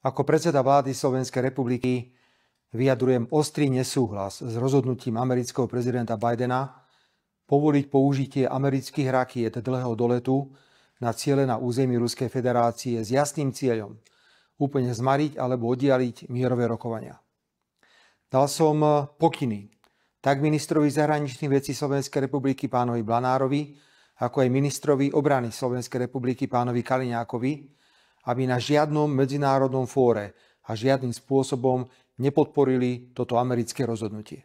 Ako predseda vlády Slovenskej republiky vyjadrujem ostrý nesúhlas s rozhodnutím amerického prezidenta Bidena povoliť použitie amerických rakiet dlhého doletu na ciele na území Ruskej federácie s jasným cieľom úplne zmariť alebo oddialiť mierové rokovania. Dal som pokyny tak ministrovi zahraničných vecí Slovenskej republiky pánovi Blanárovi, ako aj ministrovi obrany Slovenskej republiky pánovi Kaliňákovi, aby na žiadnom medzinárodnom fóre a žiadnym spôsobom nepodporili toto americké rozhodnutie.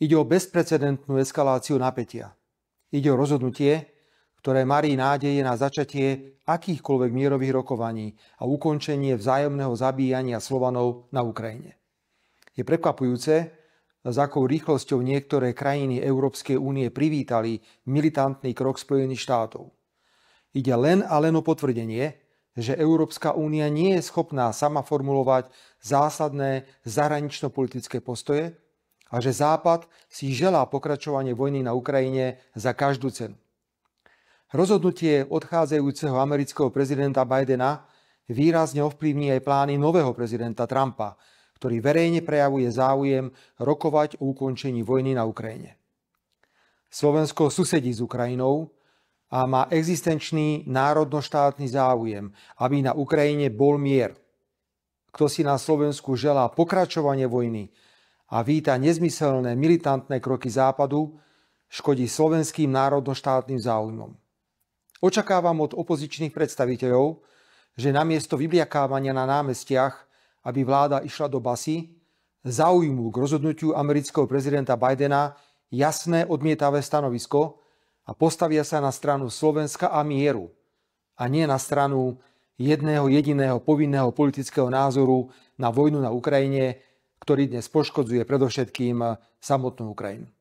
Ide o bezprecedentnú eskaláciu napätia. Ide o rozhodnutie, ktoré marí nádeje na začatie akýchkoľvek mierových rokovaní a ukončenie vzájomného zabíjania Slovanov na Ukrajine. Je prekvapujúce, s akou rýchlosťou niektoré krajiny Európskej únie privítali militantný krok Spojených štátov. Ide len a len o potvrdenie, že Európska únia nie je schopná sama formulovať zásadné zahranično-politické postoje a že Západ si želá pokračovanie vojny na Ukrajine za každú cenu. Rozhodnutie odchádzajúceho amerického prezidenta Bidena výrazne ovplyvní aj plány nového prezidenta Trumpa, ktorý verejne prejavuje záujem rokovať o ukončení vojny na Ukrajine. Slovensko susedí s Ukrajinou a má existenčný národno-štátny záujem, aby na Ukrajine bol mier. Kto si na Slovensku želá pokračovanie vojny a víta nezmyselné militantné kroky Západu, škodí slovenským národno-štátnym záujmom. Očakávam od opozičných predstaviteľov, že namiesto vybliakávania na námestiach, aby vláda išla do basy, zaujmú k rozhodnutiu amerického prezidenta Bidena jasné odmietavé stanovisko a postavia sa na stranu Slovenska a mieru, a nie na stranu jedného jediného povinného politického názoru na vojnu na Ukrajine, ktorý dnes poškodzuje predovšetkým samotnú Ukrajinu.